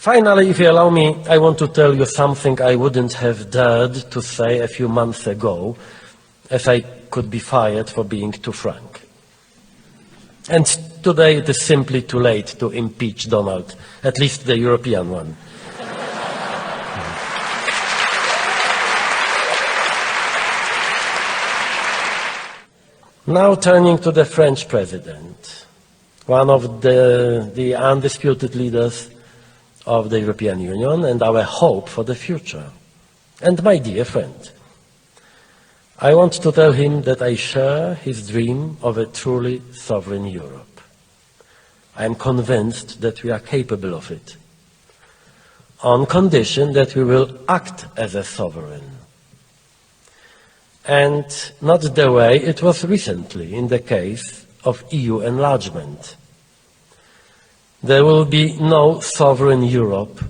Finally, if you allow me, I want to tell you something I wouldn't have dared to say a few months ago, as I could be fired for being too frank. And today it is simply too late to impeach Donald, at least the European one. Now turning to the French president, one of the undisputed leaders of the European Union and our hope for the future, and my dear friend. I want to tell him that I share his dream of a truly sovereign Europe. I am convinced that we are capable of it, on condition that we will act as a sovereign. And not the way it was recently in the case of EU enlargement. There will be no sovereign Europe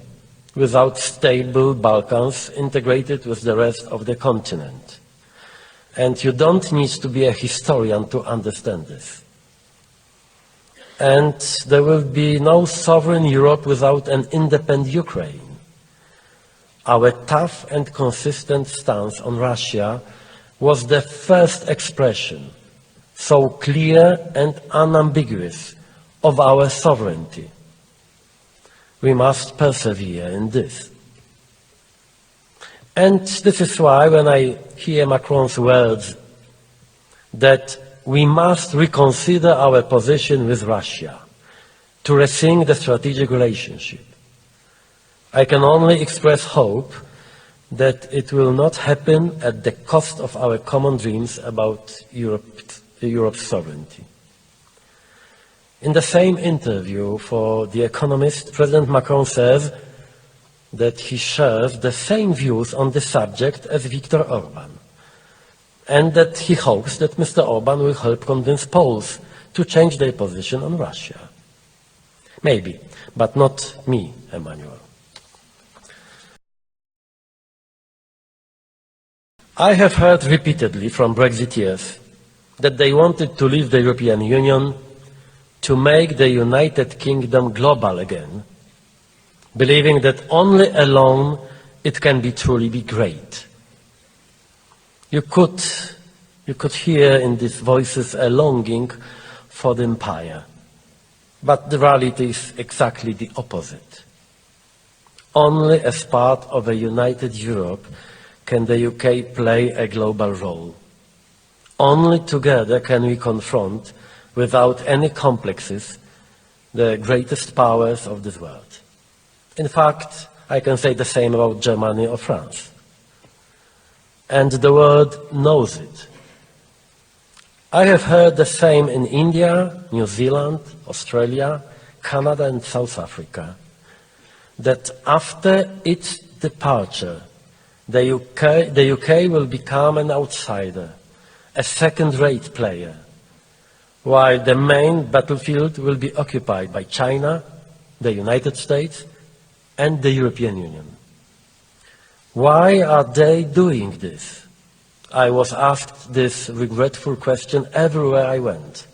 without stable Balkans integrated with the rest of the continent. And you don't need to be a historian to understand this. And there will be no sovereign Europe without an independent Ukraine. Our tough and consistent stance on Russia was the first expression, so clear and unambiguous, of our sovereignty. We must persevere in this. And this is why when I hear Macron's words that we must reconsider our position with Russia to rethink the strategic relationship, I can only express hope that it will not happen at the cost of our common dreams about Europe's sovereignty. In the same interview for The Economist, President Macron says that he shares the same views on the subject as Viktor Orban, and that he hopes that Mr. Orban will help convince Poles to change their position on Russia. Maybe, but not me, Emmanuel. I have heard repeatedly from Brexiteers that they wanted to leave the European Union to make the United Kingdom global again, believing that only alone it can truly be great. You could hear in these voices a longing for the empire, but the reality is exactly the opposite. Only as part of a united Europe can the UK play a global role. Only together can we confront, without any complexes, the greatest powers of this world. In fact, I can say the same about Germany or France. And the world knows it. I have heard the same in India, New Zealand, Australia, Canada and South Africa, that after its departure, the UK will become an outsider, a second-rate player, while the main battlefield will be occupied by China, the United States, and the European Union. Why are they doing this? I was asked this regretful question everywhere I went.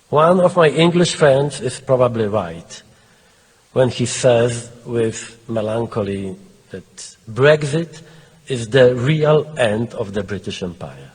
One of my English friends is probably right when he says with melancholy that Brexit is the real end of the British Empire.